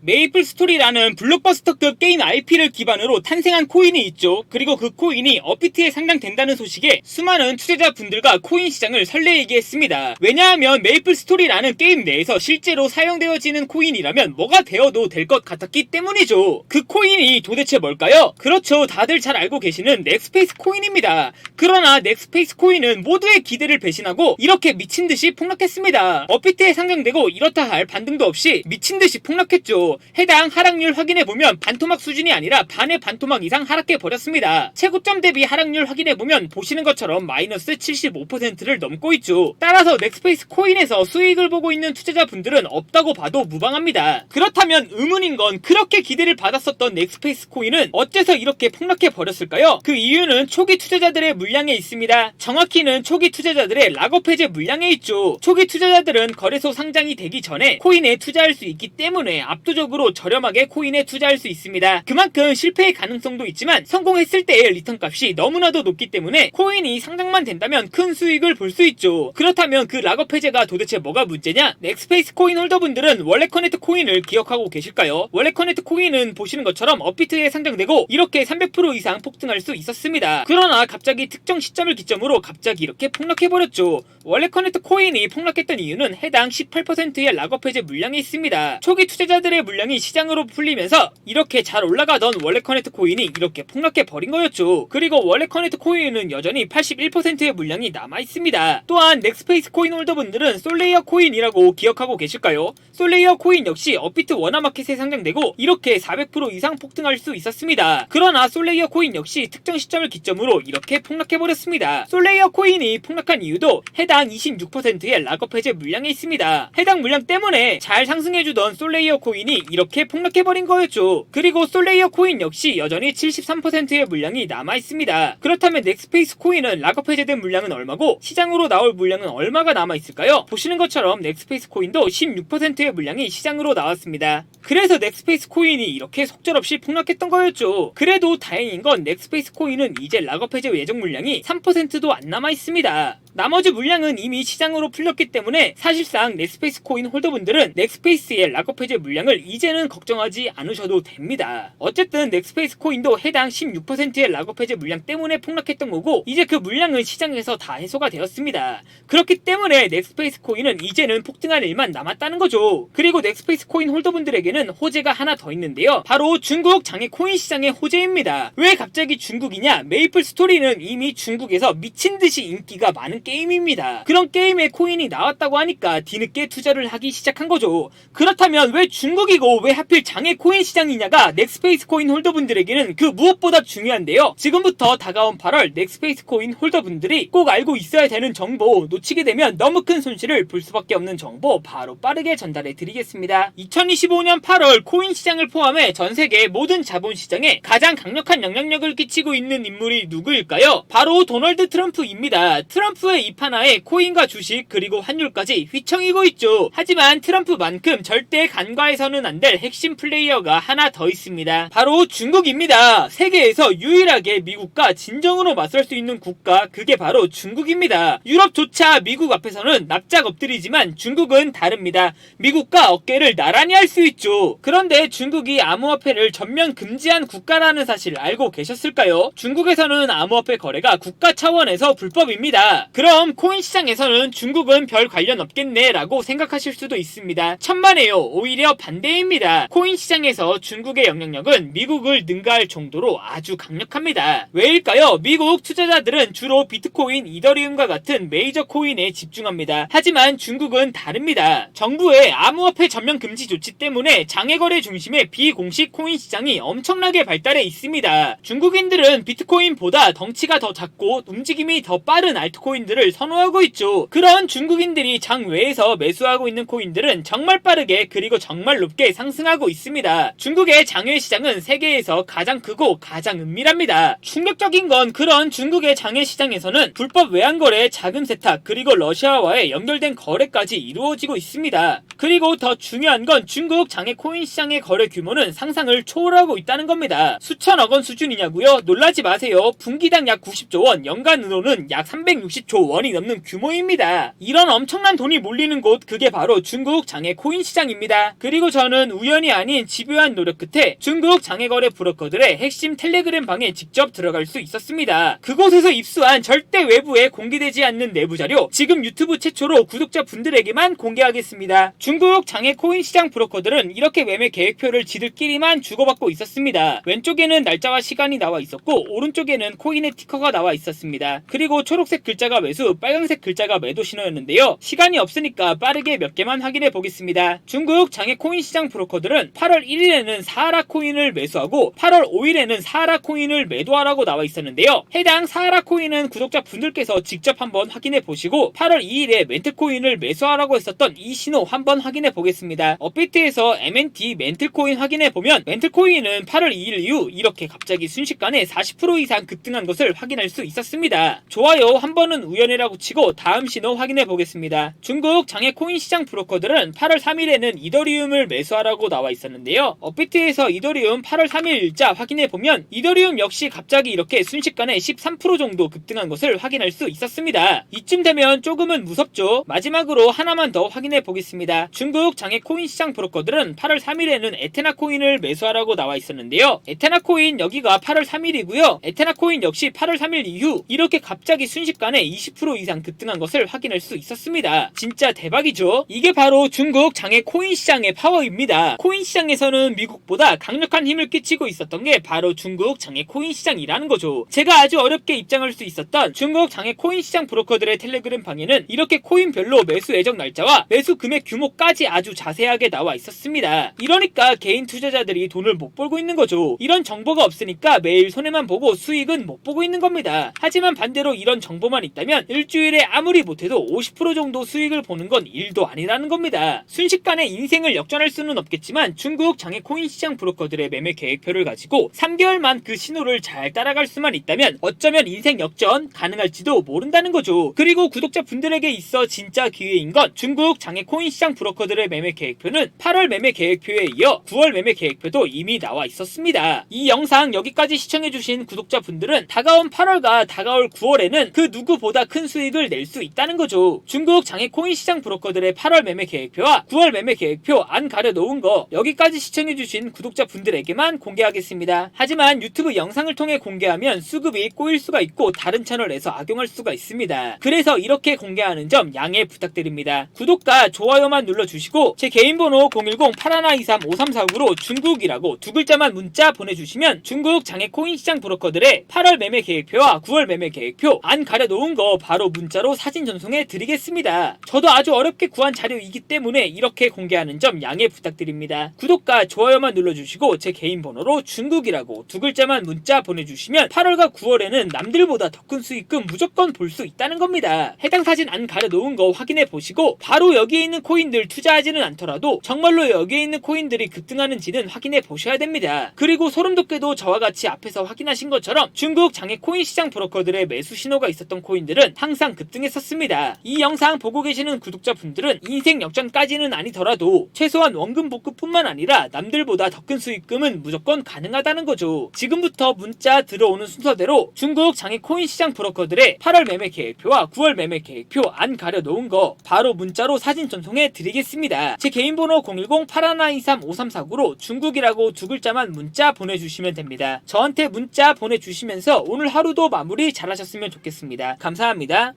메이플 스토리라는 블록버스터급 게임 IP를 기반으로 탄생한 코인이 있죠. 그리고 그 코인이 업비트에 상장된다는 소식에 수많은 투자자분들과 코인 시장을 설레이게 했습니다. 왜냐하면 메이플 스토리라는 게임 내에서 실제로 사용되어지는 코인이라면 뭐가 되어도 될 것 같았기 때문이죠. 그 코인이 도대체 뭘까요? 그렇죠, 다들 잘 알고 계시는 넥스페이스 코인입니다. 그러나 넥스페이스 코인은 모두의 기대를 배신하고 이렇게 미친듯이 폭락했습니다. 업비트에 상장되고 이렇다 할 반등도 없이 미친듯이 폭락했죠. 해당 하락률 확인해보면 반토막 수준이 아니라 반의 반토막 이상 하락해버렸습니다. 최고점 대비 하락률 확인해보면 보시는 것처럼 마이너스 75%를 넘고 있죠. 따라서 넥스페이스 코인에서 수익을 보고 있는 투자자분들은 없다고 봐도 무방합니다. 그렇다면 의문인 건 그렇게 기대를 받았었던 넥스페이스 코인은 어째서 이렇게 폭락해버렸을까요? 그 이유는 초기 투자자들의 물량에 있습니다. 정확히는 초기 투자자들의 락업 해제 물량에 있죠. 초기 투자자들은 거래소 상장이 되기 전에 코인에 투자할 수 있기 때문에 압도적으로 저렴하게 코인에 투자할 수 있습니다. 그만큼 실패의 가능성도 있지만 성공했을 때의 리턴 값이 너무나도 높기 때문에 코인이 상장만 된다면 큰 수익을 볼 수 있죠. 그렇다면 그 락업 해제가 도대체 뭐가 문제냐? 넥스페이스 코인 홀더분들은 월렛커넥트 코인을 기억하고 계실까요? 월렛커넥트 코인은 보시는 것처럼 업비트에 상장되고 이렇게 300% 이상 폭등할 수 있었습니다. 그러나 갑자기 특정 시점을 기점으로 갑자기 이렇게 폭락해버렸죠. 월렛커넥트 코인이 폭락했던 이유는 해당 18%의 락업 해제 물량이 있습니다. 초기 투자자들의 물량이 시장으로 풀리면서 이렇게 잘 올라가던 월렛커넥트 코인이 이렇게 폭락해버린 거였죠. 그리고 월렛커넥트 코인은 여전히 81%의 물량이 남아있습니다. 또한 넥스페이스 코인 홀더분들은 솔레이어 코인이라고 기억하고 계실까요? 솔레이어 코인 역시 업비트 워너마켓에 상장되고 이렇게 400% 이상 폭등할 수 있었습니다. 그러나 솔레이어 코인 역시 특정 시점을 기점으로 이렇게 폭락해버렸습니다. 솔레이어 코인이 폭락한 이유도 해당 26%의 락업 해제 물량에 있습니다. 해당 물량 때문에 잘 상승해주던 솔레이어 코인이 이렇게 폭락해버린 거였죠. 그리고 솔레이어 코인 역시 여전히 73%의 물량이 남아있습니다. 그렇다면 넥스페이스 코인은 락업 해제된 물량은 얼마고 시장으로 나올 물량은 얼마가 남아있을까요? 보시는 것처럼 넥스페이스 코인도 16%의 물량이 시장으로 나왔습니다. 그래서 넥스페이스 코인이 이렇게 속절없이 폭락했던 거였죠. 그래도 다행인 건 넥스페이스 코인은 이제 락업 해제 예정 물량이 3%도 안 남아있습니다. 나머지 물량은 이미 시장으로 풀렸기 때문에 사실상 넥스페이스 코인 홀더분들은 넥스페이스의 락업 해제 물량을 이제는 걱정하지 않으셔도 됩니다. 어쨌든 넥스페이스 코인도 해당 16%의 락업 해제 물량 때문에 폭락했던 거고 이제 그 물량은 시장에서 다 해소가 되었습니다. 그렇기 때문에 넥스페이스 코인은 이제는 폭등할 일만 남았다는 거죠. 그리고 넥스페이스 코인 홀더분들에게는 호재가 하나 더 있는데요. 바로 중국 장외 코인 시장의 호재입니다. 왜 갑자기 중국이냐? 메이플 스토리는 이미 중국에서 미친듯이 인기가 많은 게임입니다. 그런 게임에 코인이 나왔다고 하니까 뒤늦게 투자를 하기 시작한 거죠. 그렇다면 왜 중국이고 왜 하필 장외 코인 시장이냐가 넥스페이스 코인 홀더분들에게는 그 무엇보다 중요한데요. 지금부터 다가온 8월 넥스페이스 코인 홀더분들이 꼭 알고 있어야 되는 정보, 놓치게 되면 너무 큰 손실을 볼 수밖에 없는 정보 바로 빠르게 전달해 드리겠습니다. 2025년 8월 코인 시장을 포함해 전 세계 모든 자본 시장에 가장 강력한 영향력을 끼치고 있는 인물이 누구일까요? 바로 도널드 트럼프입니다. 트럼프의 입 하나에 코인과 주식 그리고 환율까지 휘청이고 있죠. 하지만 트럼프만큼 절대 간과해서는 안 될 핵심 플레이어가 하나 더 있습니다. 바로 중국입니다. 세계에서 유일하게 미국과 진정으로 맞설 수 있는 국가, 그게 바로 중국입니다. 유럽조차 미국 앞에서는 납작 엎드리지만 중국은 다릅니다. 미국과 어깨를 나란히 할 수 있죠. 그런데 중국이 암호화폐를 전면 금지한 국가라는 사실 알고 계셨을까요? 중국에서는 암호화폐 거래가 국가 차원에서 불법입니다. 그럼 코인 시장에서는 중국은 별 관련 없겠네 라고 생각하실 수도 있습니다. 천만에요. 오히려 반대입니다. 코인 시장에서 중국의 영향력은 미국을 능가할 정도로 아주 강력합니다. 왜일까요? 미국 투자자들은 주로 비트코인, 이더리움과 같은 메이저 코인에 집중합니다. 하지만 중국은 다릅니다. 정부의 암호화폐 전면 금지 조치 때문에 장외거래 중심의 비공식 코인 시장이 엄청나게 발달해 있습니다. 중국인들은 비트코인보다 덩치가 더 작고 움직임이 더 빠른 알트코인들을 선호하고 있죠. 그런 중국인들이 장외에서 매수하고 있는 코인들은 정말 빠르게 그리고 정말 높게 상승하고 있습니다. 중국의 장외 시장은 세계에서 가장 크고 가장 은밀합니다. 충격적인 건 그런 중국의 장외 시장에서는 불법 외환거래, 자금 세탁, 그리고 러시아와의 연결된 거래까지 이루어지고 있습니다. 그리고 더 중요한 건 중국 장외 코인 시장의 거래 규모는 상상을 초월하고 있다는 겁니다. 수천억 원 수준이냐고요? 놀라지 마세요. 분기당 약 90조 원, 연간 의도는 약 360조 정도 원이 넘는 규모입니다. 이런 엄청난 돈이 몰리는 곳, 그게 바로 중국 장외 코인 시장입니다. 그리고 저는 우연이 아닌 집요한 노력 끝에 중국 장외거래 브로커들의 핵심 텔레그램 방에 직접 들어갈 수 있었습니다. 그곳에서 입수한 절대 외부에 공개되지 않는 내부 자료, 지금 유튜브 최초로 구독자분들에게만 공개하겠습니다. 중국 장외 코인 시장 브로커들은 이렇게 매매 계획표를 지들끼리만 주고받고 있었습니다. 왼쪽에는 날짜와 시간이 나와 있었고 오른쪽에는 코인의 티커가 나와 있었습니다. 그리고 초록색 글자가 매수, 빨간색 글자가 매도 신호였는데요. 시간이 없으니까 빠르게 몇 개만 확인해 보겠습니다. 중국 장외 코인 시장 브로커들은 8월 1일에는 사하라 코인을 매수하고 8월 5일에는 사하라 코인을 매도하라고 나와 있었는데요. 해당 사하라 코인은 구독자분들께서 직접 한번 확인해 보시고 8월 2일에 멘틀 코인을 매수하라고 했었던 이 신호 한번 확인해 보겠습니다. 업비트에서 MNT 멘틀 코인 확인해 보면 멘틀 코인은 8월 2일 이후 이렇게 갑자기 순식간에 40% 이상 급등한 것을 확인할 수 있었습니다. 좋아요 한 번은 우연이라고 치고 다음 신호 확인해 보겠습니다. 중국 장외 코인 시장 브로커들은 8월 3일에는 이더리움을 매수하라고 나와 있었는데요. 업비트에서 이더리움 8월 3일 일자 확인해 보면 이더리움 역시 갑자기 이렇게 순식간에 13% 정도 급등한 것을 확인할 수 있었습니다. 이쯤 되면 조금은 무섭죠. 마지막으로 하나만 더 확인해 보겠습니다. 중국 장외 코인 시장 브로커들은 8월 3일에는 에테나 코인을 매수하라고 나와 있었는데요. 에테나 코인 여기가 8월 3일이고요. 에테나 코인 역시 8월 3일 이후 이렇게 갑자기 순식간에 20% 이상 급등한 것을 확인할 수 있었습니다. 진짜 대박이죠. 이게 바로 중국 장외 코인 시장의 파워입니다. 코인 시장에서는 미국보다 강력한 힘을 끼치고 있었던 게 바로 중국 장외 코인 시장이라는 거죠. 제가 아주 어렵게 입장할 수 있었던 중국 장외 코인 시장 브로커들의 텔레그램 방에는 이렇게 코인별로 매수 예정 날짜와 매수 금액 규모까지 아주 자세하게 나와 있었습니다. 이러니까 개인 투자자들이 돈을 못 벌고 있는 거죠. 이런 정보가 없으니까 매일 손해만 보고 수익은 못 보고 있는 겁니다. 하지만 반대로 이런 정보만 있다면 일주일에 아무리 못해도 50% 정도 수익을 보는 건 일도 아니라는 겁니다. 순식간에 인생을 역전할 수는 없겠지만 중국 장외 코인 시장 브로커들의 매매 계획표를 가지고 3개월만 그 신호를 잘 따라갈 수만 있다면 어쩌면 인생 역전 가능할지도 모른다는 거죠. 그리고 구독자분들에게 있어 진짜 기회인 건 중국 장외 코인 시장 브로커들의 매매 계획표는 8월 매매 계획표에 이어 9월 매매 계획표도 이미 나와 있었습니다. 이 영상 여기까지 시청해주신 구독자분들은 다가온 8월과 다가올 9월에는 그 누구보다 큰 수익을 낼 수 있다는 거죠. 중국 장외 코인 시장 브로커들의 8월 매매 계획표와 9월 매매 계획표 안 가려놓은 거 여기까지 시청해주신 구독자분들에게만 공개하겠습니다. 하지만 유튜브 영상을 통해 공개하면 수급이 꼬일 수가 있고 다른 채널에서 악용할 수가 있습니다. 그래서 이렇게 공개하는 점 양해 부탁드립니다. 구독과 좋아요만 눌러주시고 제 개인 번호 010-8123-5349로 중국이라고 두 글자만 문자 보내주시면 중국 장외 코인 시장 브로커들의 8월 매매 계획표와 9월 매매 계획표 안 가려놓은 거 바로 문자로 사진 전송해 드리겠습니다. 저도 아주 어렵게 구한 자료이기 때문에 이렇게 공개하는 점 양해 부탁드립니다. 구독과 좋아요만 눌러주시고 제 개인 번호로 중국이라고 두 글자만 문자 보내주시면 8월과 9월에는 남들보다 더 큰 수익금 무조건 볼 수 있다는 겁니다. 해당 사진 안 가려놓은 거 확인해 보시고 바로 여기에 있는 코인들 투자하지는 않더라도 정말로 여기에 있는 코인들이 급등하는지는 확인해 보셔야 됩니다. 그리고 소름돋게도 저와 같이 앞에서 확인하신 것처럼 중국 장외 코인 시장 브로커들의 매수 신호가 있었던 코인들은 항상 급등했었습니다. 이 영상 보고 계시는 구독자분들은 인생 역전까지는 아니더라도 최소한 원금 복구뿐만 아니라 남들보다 더 큰 수익금은 무조건 가능하다는 거죠. 지금부터 문자 들어오는 순서대로 중국 장외 코인 시장 브로커들의 8월 매매 계획표와 9월 매매 계획표 안 가려놓은 거 바로 문자로 사진 전송해 드리겠습니다. 제 개인 번호 010-8123-5349로 중국이라고 두 글자만 문자 보내주시면 됩니다. 저한테 문자 보내주시면서 오늘 하루도 마무리 잘하셨으면 좋겠습니다. 감사합니다.